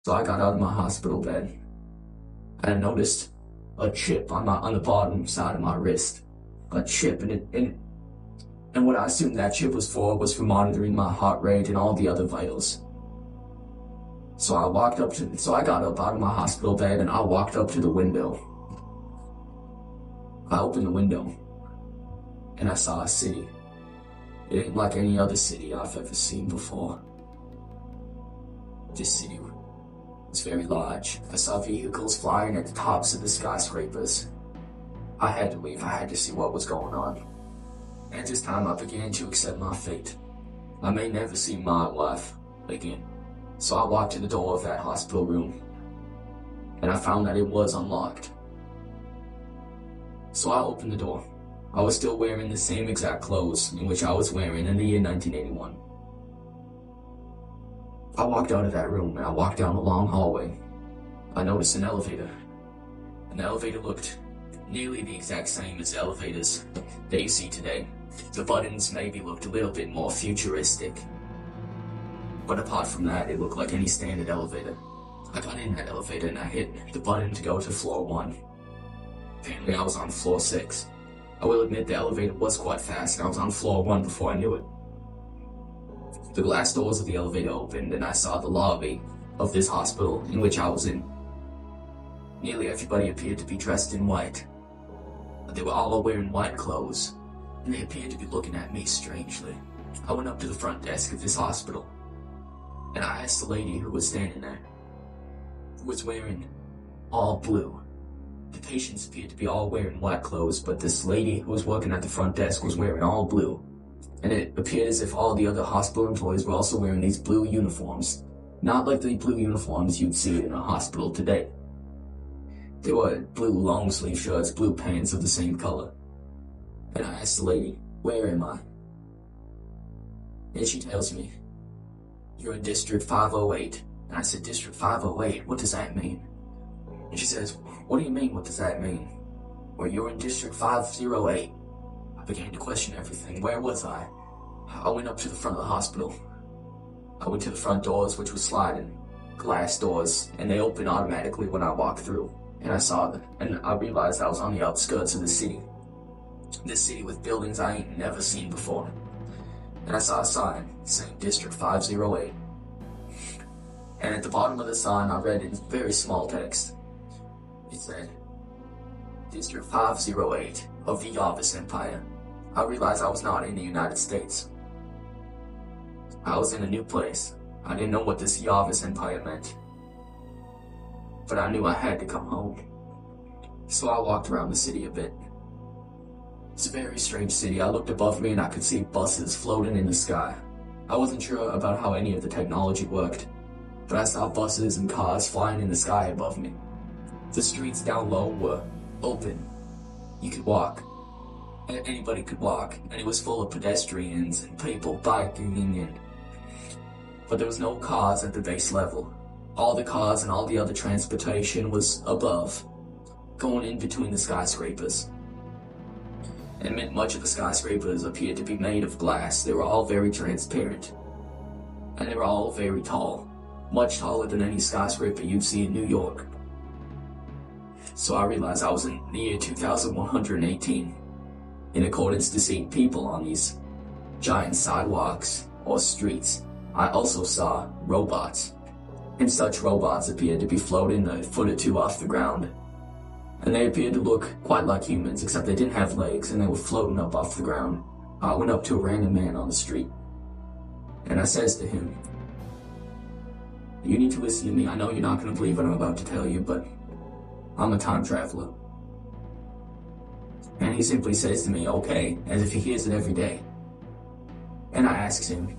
So I got out of my hospital bed, and I noticed a chip on the bottom side of my wrist. A chip, and what I assumed that chip was for monitoring my heart rate and all the other vitals. So I got up out of my hospital bed and I walked up to the window. I opened the window and I saw a city. It ain't like any other city I've ever seen before. This city was very large. I saw vehicles flying at the tops of the skyscrapers. I had to leave. I had to see what was going on. At this time, I began to accept my fate. I may never see my wife again. So I walked to the door of that hospital room, and I found that it was unlocked. So I opened the door. I was still wearing the same exact clothes in which I was wearing in the year 1981. I walked out of that room and I walked down a long hallway. I noticed an elevator. And the elevator looked nearly the exact same as the elevators that you see today. The buttons maybe looked a little bit more futuristic. But apart from that, it looked like any standard elevator. I got in that elevator and I hit the button to go to floor 1. Apparently I was on floor 6. I will admit the elevator was quite fast and I was on floor 1 before I knew it. The glass doors of the elevator opened and I saw the lobby of this hospital in which I was in. Nearly everybody appeared to be dressed in white. They were all wearing white clothes, and they appeared to be looking at me strangely. I went up to the front desk of this hospital, and I asked the lady who was standing there, who was wearing all blue. The patients appeared to be all wearing white clothes, but this lady who was working at the front desk was wearing all blue. And it appeared as if all the other hospital employees were also wearing these blue uniforms. Not like the blue uniforms you'd see in a hospital today. They were blue long-sleeve shirts, blue pants of the same color. And I asked the lady, "Where am I?" And she tells me, "You're in District 508. And I said, "District 508? What does that mean?" And she says, "What do you mean, what does that mean?" "Well, you're in District 508. I began to question everything. Where was I? I went up to the front of the hospital. I went to the front doors, which were sliding glass doors, and they opened automatically when I walked through. And I realized I was on the outskirts of the city. This city with buildings I ain't never seen before. And I saw a sign saying District 508. And at the bottom of the sign, I read in very small text. It said, District 508 of the Yavis Empire. I realized I was not in the United States. I was in a new place. I didn't know what this Yavis Empire meant. But I knew I had to come home. So I walked around the city a bit. It's a very strange city. I looked above me and I could see buses floating in the sky. I wasn't sure about how any of the technology worked, but I saw buses and cars flying in the sky above me. The streets down low were open. You could walk. Anybody could walk, and it was full of pedestrians and people biking but there was no cars at the base level. All the cars and all the other transportation was above, going in between the skyscrapers. And much of the skyscrapers appeared to be made of glass. They were all very transparent. And they were all very tall, much taller than any skyscraper you'd see in New York. So I realized I was in the year 2118. In accordance to seeing people on these giant sidewalks or streets, I also saw robots. And such robots appeared to be floating a foot or two off the ground. And they appeared to look quite like humans, except they didn't have legs and they were floating up off the ground. I went up to a random man on the street. And I says to him, "You need to listen to me. I know you're not going to believe what I'm about to tell you, but I'm a time traveler." And he simply says to me, "Okay," as if he hears it every day. And I asks him,